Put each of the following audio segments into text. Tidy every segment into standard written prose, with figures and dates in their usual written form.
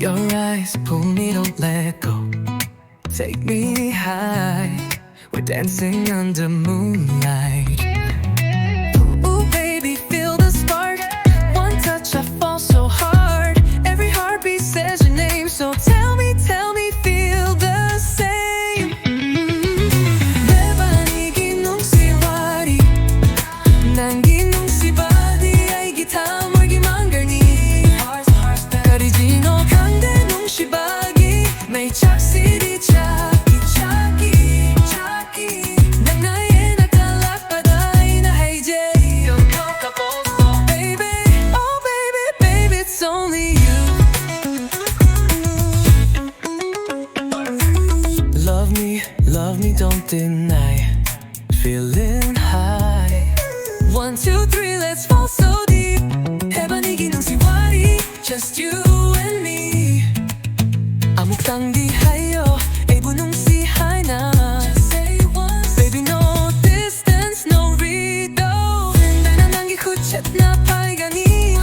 Your eyes pull me, don't let go. Take me high. We're dancing under moonlight. Ooh, baby, feel the spark. One touch, I fall so hard. Every heartbeat says your name. So tell me, feel the same. Ebani Nungshi Wari. Nangi Nungshi Wari. 아이기 다 멀기만 걸니. 가리지 너 강대 Nungshi Wari. 매일 착실히 Love me, don't deny. Feeling high. 1, 2, 3, let's fall so deep. Ebani Nungshi Wari. Just you and me. Amok tang di hayo. Ebu Nungshi hai na. Just say once. Baby, no distance, no rido. 날 남기 후챗 나 발견이.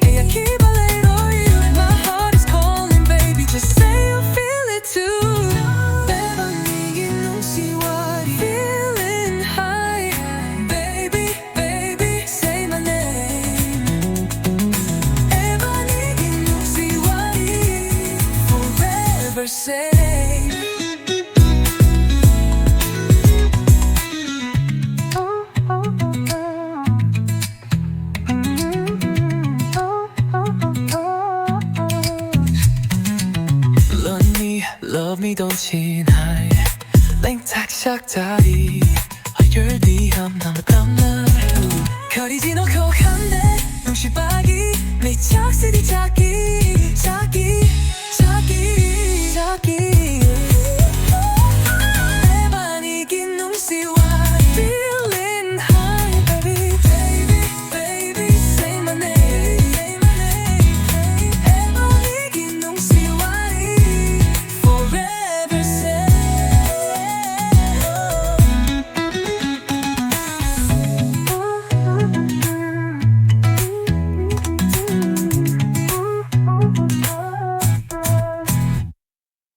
에야키 발레로. My heart is calling, baby. Just say you feel it too. Say love me, don't deny. Link tak shak 다리. 열디함 남을 거리지 너 kok한데 Nungshi Wari. 내 착실히 작게